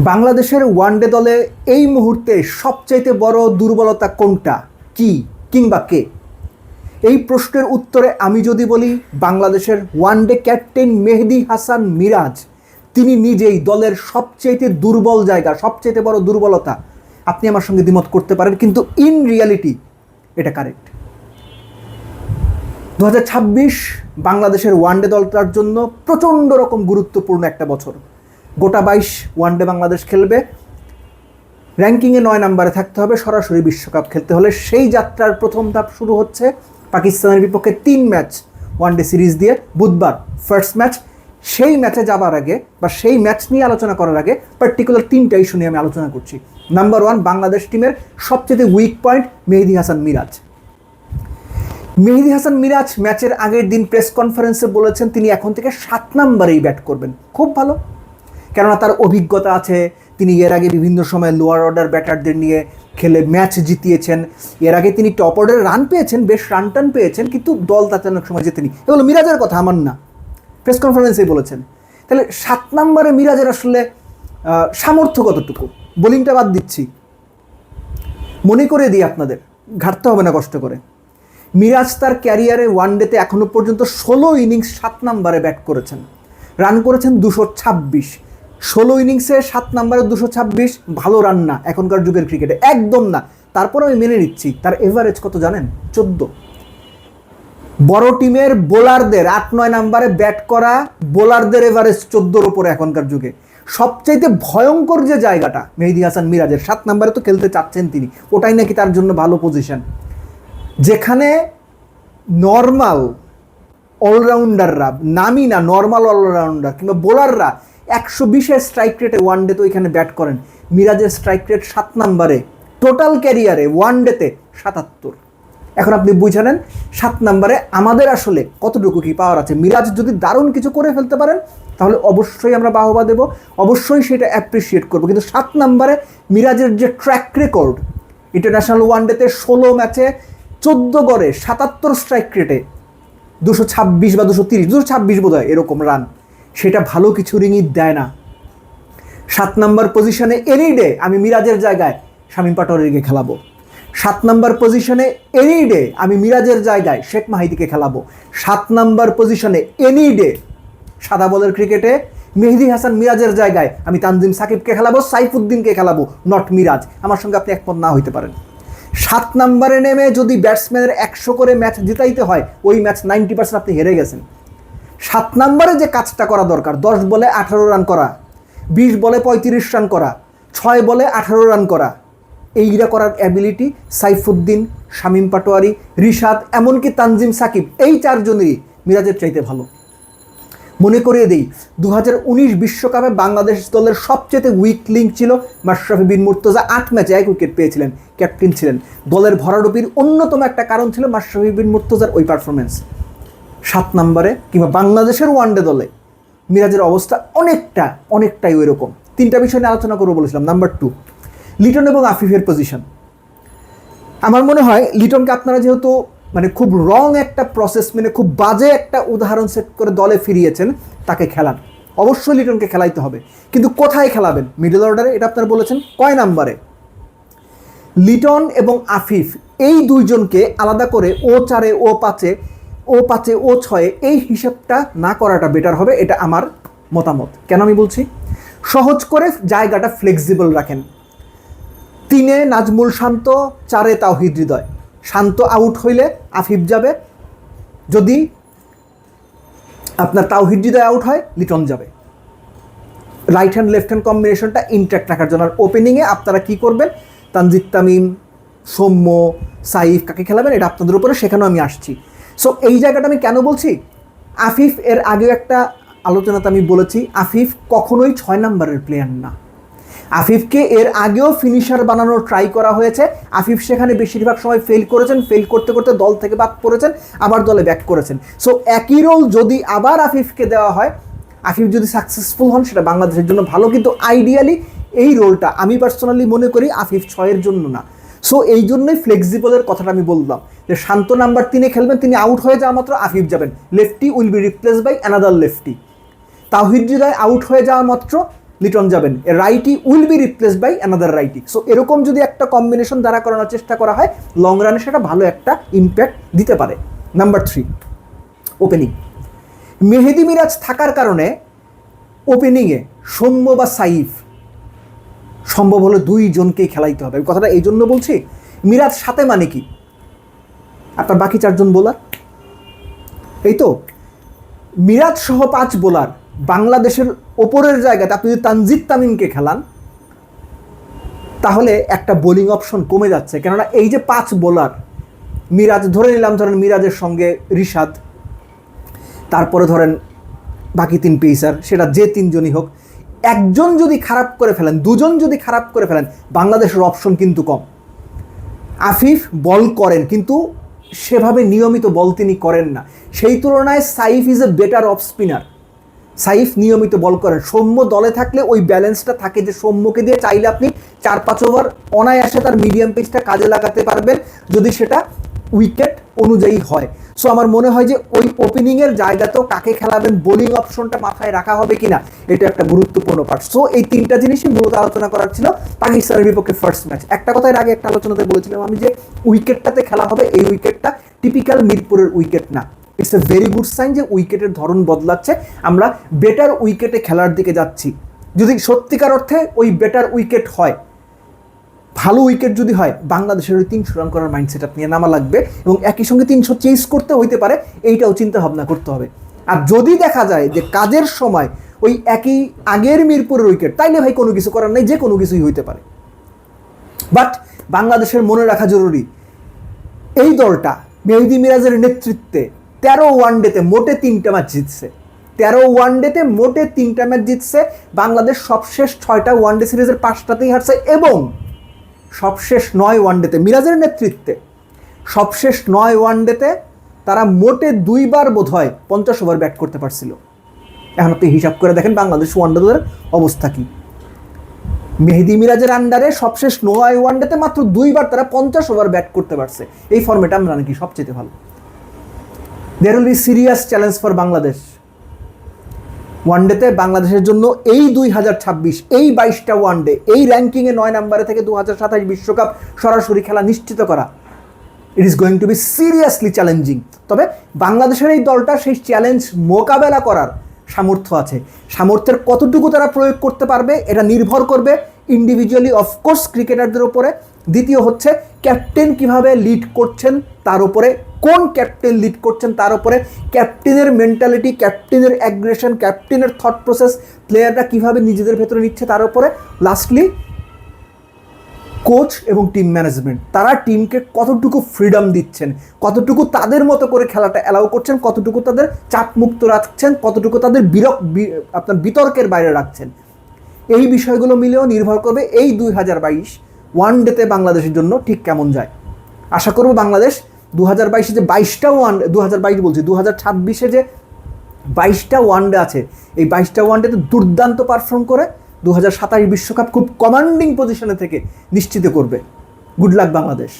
বাংলাদেশের ওয়ানডে দলে এই মুহূর্তে সবচাইতে বড় দুর্বলতা কোনটা, কি কিংবা কে? এই প্রশ্নের উত্তরে আমি যদি বলি বাংলাদেশের ওয়ানডে ক্যাপ্টেন মেহেদী হাসান মিরাজ, তিনি নিজেই দলের সবচাইতে দুর্বল জায়গা, সবচাইতে বড় দুর্বলতা। আপনি আমার সঙ্গে দ্বিমত করতে পারেন, কিন্তু ইন রিয়ালিটি এটা কারেক্ট। 2026 বাংলাদেশের ওয়ানডে দলটার জন্য প্রচণ্ড রকম গুরুত্বপূর্ণ একটা বছর। গোটা 22 ওয়ানডে বাংলাদেশ খেলবে, র্যাঙ্কিংয়ে 9 নম্বরে থাকতে হবে সরাসরি বিশ্বকাপ খেলতে হলে। সেই যাত্রার প্রথম ধাপ শুরু হচ্ছে পাকিস্তানের বিপক্ষে 3 ম্যাচ ওয়ানডে সিরিজ দিয়ে বুধবার ফার্স্ট ম্যাচ। সেই ম্যাচে যাবার আগে বা সেই ম্যাচ নিয়ে আলোচনা করার আগে পার্টিকুলার 3টা ইস্যু নিয়ে আমি আলোচনা করছি। নাম্বার 1, বাংলাদেশ টিমের সবচেয়ে উইক পয়েন্ট মেহেদী হাসান মিরাজ। মেহেদী হাসান মিরাজ ম্যাচের আগের দিন প্রেস কনফারেন্সে বলেছেন তিনি এখন থেকে 7 নম্বরেই ব্যাট করবেন। খুব ভালো, কেননা তার অভিজ্ঞতা আছে। তিনি এর আগে বিভিন্ন সময় লোয়ার অর্ডার ব্যাটারদের নিয়ে খেলে ম্যাচ জিতিয়েছেন। এর আগে তিনি টপ অর্ডারে রান পেয়েছেন, বেশ রান টান পেয়েছেন, কিন্তু দল তাতে অনেক সময় জেতেনি। এগুলো মিরাজের কথা, আমার না, প্রেস কনফারেন্সেই বলেছেন। তাহলে 7 নম্বরে মিরাজের আসলে সামর্থ্য কতটুকু? বোলিংটা বাদ দিচ্ছি, মনে করে দিই আপনাদের, ঘাটতে হবে না কষ্ট করে। মিরাজ তার ক্যারিয়ারে ওয়ানডেতে এখনও পর্যন্ত 16 ইনিংস 7 নম্বরে ব্যাট করেছেন, রান করেছেন 226। 16 ইনিংসে 7 নম্বরে 226 ভালো রান না এখনকার যুগের ক্রিকেটে, একদম না। তারপর আমি মেনে নিচ্ছি তার এভারেজ কত জানেন? 14। বড় টিমের বোলারদের 8-9 নম্বরে ব্যাট করা বোলারদের এভারেজ 14-র উপরে এখনকার যুগে। সবচাইতে ভয়ঙ্কর যে জায়গাটা মেহেদী হাসান মিরাজের, 7 নম্বরে তো খেলতে চাচ্ছেন তিনি, ওটাই নাকি তার জন্য ভালো পজিশন, যেখানে নর্মাল অলরাউন্ডাররা, নামি না নর্মাল অলরাউন্ডার কিংবা বোলাররা 120-এর স্ট্রাইক রেটে ওয়ানডে তো এখানে ব্যাট করেন। মিরাজের স্ট্রাইক রেট 7 নম্বরে, টোটাল ক্যারিয়ারে ওয়ানডেতে 77। এখন আপনি বুঝে নেন 7 নম্বরে আমাদের আসলে কতটুকু কি পাওয়ার আছে। মিরাজ যদি দারুণ কিছু করে ফেলতে পারেন তাহলে অবশ্যই আমরা বাহবা দেব, অবশ্যই সেটা অ্যাপ্রিসিয়েট করব। কিন্তু 7 নম্বরে মিরাজের যে ট্র্যাক রেকর্ড, ইন্টারন্যাশনাল ওয়ানডেতে 16 ম্যাচে 14 গড়ে 77 স্ট্রাইক রেটে 226 বা 226 বোধ হয় এরকম রান, সেটা ভালো কিছু ইঙ্গিত দেয় না। 7 নম্বর পজিশনে এনি ডে আমি মিরাজের জায়গায় শামীম পাটোয়ারিকে খেলাবো। 7 নম্বর পজিশনে এনি ডে আমি মিরাজের জায়গায় শেখ মাহিদিকে খেলাবো। 7 নম্বর পজিশনে এনি ডে সাদা বলের ক্রিকেটে মেহেদী হাসান মিরাজের জায়গায় আমি তানজিম সাকিবকে খেলাবো, সাইফুদ্দিনকে খেলাবো, নট মিরাজ। আমার সঙ্গে আপনি একমত না হইতে পারেন। 7 নম্বরে নেমে যদি ব্যাটসম্যানের 100 করে ম্যাচ জিতাইতে হয়, ওই ম্যাচ 90% আপনি হেরে গেছেন। 7 নম্বরে যে কাজটা করা দরকার, 10 বলে 18 রান করা, 20 বলে 35 রান করা, 6 বলে 18 রান করা, এইটা করার অ্যাবিলিটি সাইফুদ্দিন, শামীম পাটোয়ারি, রিশাদ, এমনকি তানজিম সাকিব, এই 4 জনেরই মিরাজের চাইতে ভালো। মনে করিয়ে দিই 2019 বিশ্বকাপে বাংলাদেশ দলের সবচেয়ে উইক লিঙ্ক ছিল মাশরাফি বিন মুর্তজা। 8 ম্যাচে 1 উইকেট পেয়েছিলেন, ক্যাপ্টেন ছিলেন। দলের ভরাডুবির অন্যতম একটা কারণ ছিল মাশরাফি বিন মুর্তজার ওই পারফরমেন্স। 7 নম্বরে কিংবা বাংলাদেশের ওয়ানডে দলে মিরাজের অবস্থা অনেকটাই ওই রকম। 3টা বিষয় নিয়ে আলোচনা করবো বলেছিলাম। নাম্বার 2, লিটন এবং আফিফের পজিশন। আমার মনে হয় লিটনকে আপনারা যেহেতু খুব রং একটা প্রসেস মেনে খুব বাজে একটা উদাহরণ সেট করে দলে ফিরিয়েছেন, তাকে খেলান। অবশ্যই লিটনকে খেলাইতে হবে, কিন্তু কোথায় খেলাবেন? মিডল অর্ডারে, এটা আপনারা বলেছেন। কয় নাম্বারে? লিটন এবং আফিফ এই দুইজনকে আলাদা করে ও4-এ, ও5-এ, ও5-এ, ও6-এ এই হিসাবটা না করাটা বেটার হবে, এটা আমার মতামত। কেন আমি বলছি? সহজ করে জায়গাটা ফ্লেক্সিবল রাখেন। 3-এ নাজমুল শান্ত, 4-এ তাওহিদ হৃদয়। শান্ত আউট হইলে আফিফ যাবে, যদি আপনার তাওহিদ হৃদয় আউট হয় লিটন যাবে। রাইট হ্যান্ড লেফট হ্যান্ড কম্বিনেশনটা ইনট্যাক্ট রাখার জন্য। আর ওপেনিংয়ে আপনারা কি করবেন? তানজিদ তামিম, সৌম্য, সাইফ, কাকে খেলাবেন এটা আপনাদের উপরে, সেখানেও আমি আসছি। সো এই জায়গাটা আমি কেন বলছি? আফিফ এর আগেও একটা আলোচনাতে আমি বলেছি, আফিফ কখনোই 6 নম্বরের প্লেয়ার না। আফিফকে এর আগেও ফিনিশার বানানোর ট্রাই করা হয়েছে, আফিফ সেখানে বেশিরভাগ সময় ফেল করেছেন, ফেল করতে করতে দল থেকে বাদ পড়েছেন, আবার দলে ব্যাক করেছেন। সো একই রোল যদি আবার আফিফকে দেওয়া হয়, আফিফ যদি সাকসেসফুল হন সেটা বাংলাদেশের জন্য ভালো, কিন্তু আইডিয়ালি এই রোলটা আমি পার্সোনালি মনে করি আফিফ 6-এর জন্য না। সো এই জন্যই ফ্লেক্সিবলের কথাটা আমি বললাম, যে শান্ত নাম্বার 3-এ খেলবেন, তিনি আউট হয়ে যাওয়া মাত্র আফিফ যাবেন, lefty will be replaced by another lefty. Towhid Hridoy out হয়ে যাওয়া মাত্র লিটন যাবেন, righty will be replaced by another righty. So এরকম যদি একটা কম্বিনেশন দ্বারা করানোর চেষ্টা করা হয়, লং রানে সেটা ভালো একটা ইম্প্যাক্ট দিতে পারে। Number 3, opening. মেহেদী মিরাজ থাকার কারণে ওপেনিংয়ে সৌম্য বা সাইফ সম্ভব হলে 2 জনকেই খেলাইতে হবে। কথাটা এই জন্য বলছি, মিরাজ সাথে মানে কি, আপনার বাকি 4 জন বোলার, এই তো মিরাজ সহ 5 বোলার বাংলাদেশের ওপরের জায়গাতে আপনি যদি তানজিদ তামিমকে খেলান, তাহলে একটা বোলিং অপশন কমে যাচ্ছে। কেননা এই যে 5 বোলার, মিরাজ ধরে নিলাম, ধরেন মিরাজের সঙ্গে রিশাদ, তারপরে ধরেন বাকি 3 পেসার, সেটা যে 3 জনই হোক, একজন যদি খারাপ করে ফেলেন, 2 জন যদি খারাপ করে ফেলেন, বাংলাদেশের অপশন কিন্তু কম। আফিফ বল করেন কিন্তু সেভাবে নিয়মিত বল তিনি করেন না, সেই তুলনায় Saif is a better off spinner. Saif নিয়মিত বল করেন। সৌম্য দলে থাকলে ওই ব্যালেন্সটা থাকে যে সৌম্যকে দিয়ে চাইলে আপনি 4-5 ওভার অনায়াসে তার মিডিয়াম পেসটা কাজে লাগাতে পারবেন, যদি সেটা উইকেট অনুযায়ী হয়। সো আমার মনে হয় যে ওই ওপেনিংয়ের জায়গাতেও কাকে খেলাবেন, বোলিং অপশনটা মাথায় রাখা হবে কিনা, এটা একটা গুরুত্বপূর্ণ পার্ট। সো এই 3টা জিনিসই মূলত আলোচনা করার ছিল পাকিস্তানের বিপক্ষে ফার্স্ট ম্যাচ। একটা কথা এর আগে একটা আলোচনাতে বলেছিলাম আমি যে উইকেটটাতে খেলা হবে, এই উইকেটটা টিপিক্যাল মিরপুরের উইকেট না। It's a very good sign যে উইকেটের ধরন বদলাচ্ছে, আমরা বেটার উইকেটে খেলার দিকে যাচ্ছি। যদি সত্যিকার অর্থে ওই বেটার উইকেট হয়, ভালো উইকেট যদি হয়, বাংলাদেশের ওই 300 রান করার মাইন্ডসেট নিয়ে নামা লাগবে এবং একই সঙ্গে 300 চেস করতে হইতে পারে, এইটাও চিন্তা ভাবনা করতে হবে। আর যদি দেখা যায় যে কাজের সময় ওই একই আগের মিরপুরের উইকেট, তাইলে ভাই কোনো কিছু করার নেই, যে কোনো কিছুই হইতে পারে। বাট বাংলাদেশের মনে রাখা জরুরি, এই দলটা মেহেদী মিরাজের নেতৃত্বে 13 ওয়ানডেতে মোটে 3টা ম্যাচ জিতছে। 13 ওয়ানডেতে মোটে 3টা ম্যাচ জিতছে। বাংলাদেশ সবশেষ 6টা ওয়ানডে সিরিজের 5টাতেই হারছে এবং সবশেষ 9 ওয়ানডেতে মিরাজের নেতৃত্বে সবশেষ 9 ওয়ানডেতে তারা মোটে 2 বার বোধহয় 50 ওভার ব্যাট করতে পারছিল। এখন আপনি হিসাব করে দেখেন বাংলাদেশ ওয়ানডেদের অবস্থা কি। মেহেদী মিরাজের আন্ডারে সবশেষ 9 ওয়ানডেতে মাত্র 2 বার তারা 50 ওভার ব্যাট করতে পারছে। এই ফর্মেট আমরা নাকি সবচেয়ে ভালো। There will be serious challenge for Bangladesh. ওয়ানডেতে বাংলাদেশের জন্য এই 2026 এই 22টা ওয়ানডে, এই র্যাঙ্কিংয়ে 9 নম্বরে থেকে 2027 বিশ্বকাপ সরাসরি খেলা নিশ্চিত করা, it is going to be seriously challenging. তবে বাংলাদেশের এই দলটা সেই চ্যালেঞ্জ মোকাবেলা করার সামর্থ্য আছে। সামর্থ্যের কতটুকু তারা প্রয়োগ করতে পারবে এটা নির্ভর করবে ইন্ডিভিজুয়ালি অফকোর্স ক্রিকেটারদের উপরে। দ্বিতীয় হচ্ছে ক্যাপ্টেন কিভাবে লিড করছেন তার উপরে, কোন ক্যাপ্টেন লিড করছেন তার উপরে, ক্যাপ্টেনের মেন্টালিটি, ক্যাপ্টেনের অ্যাগ্রেশন, ক্যাপ্টেনের থট প্রসেস, প্লেয়াররা কিভাবে নিজেদের ভেতরে নিচ্ছে তার উপরে। লাস্টলি কোচ এবং টিম ম্যানেজমেন্ট, তারা টিমকে কতটুকু ফ্রিডম দিচ্ছেন, কতটুকু তাদের মতো করে খেলাটা অ্যালাউ করছেন, কতটুকু তাদের চাপমুক্ত রাখছেন, কতটুকু তাদের আপনার বিতর্কের বাইরে রাখছেন। এই বিষয়গুলো মিলেও নির্ভর করবে এই 2022 ওয়ানডেতে বাংলাদেশের জন্য ঠিক কেমন যায়। আশা করব বাংলাদেশ 2022-এ যে 22টা ওয়ানডে, 2022 বলছি 2026-এ যে 22টা ওয়ানডে আছে, এই 22টা ওয়ানডেতে দুর্দান্ত পারফর্ম করে 2027 বিশ্বকাপ খুব কমান্ডিং পজিশনে থেকে নিশ্চিত করবে। Good luck Bangladesh.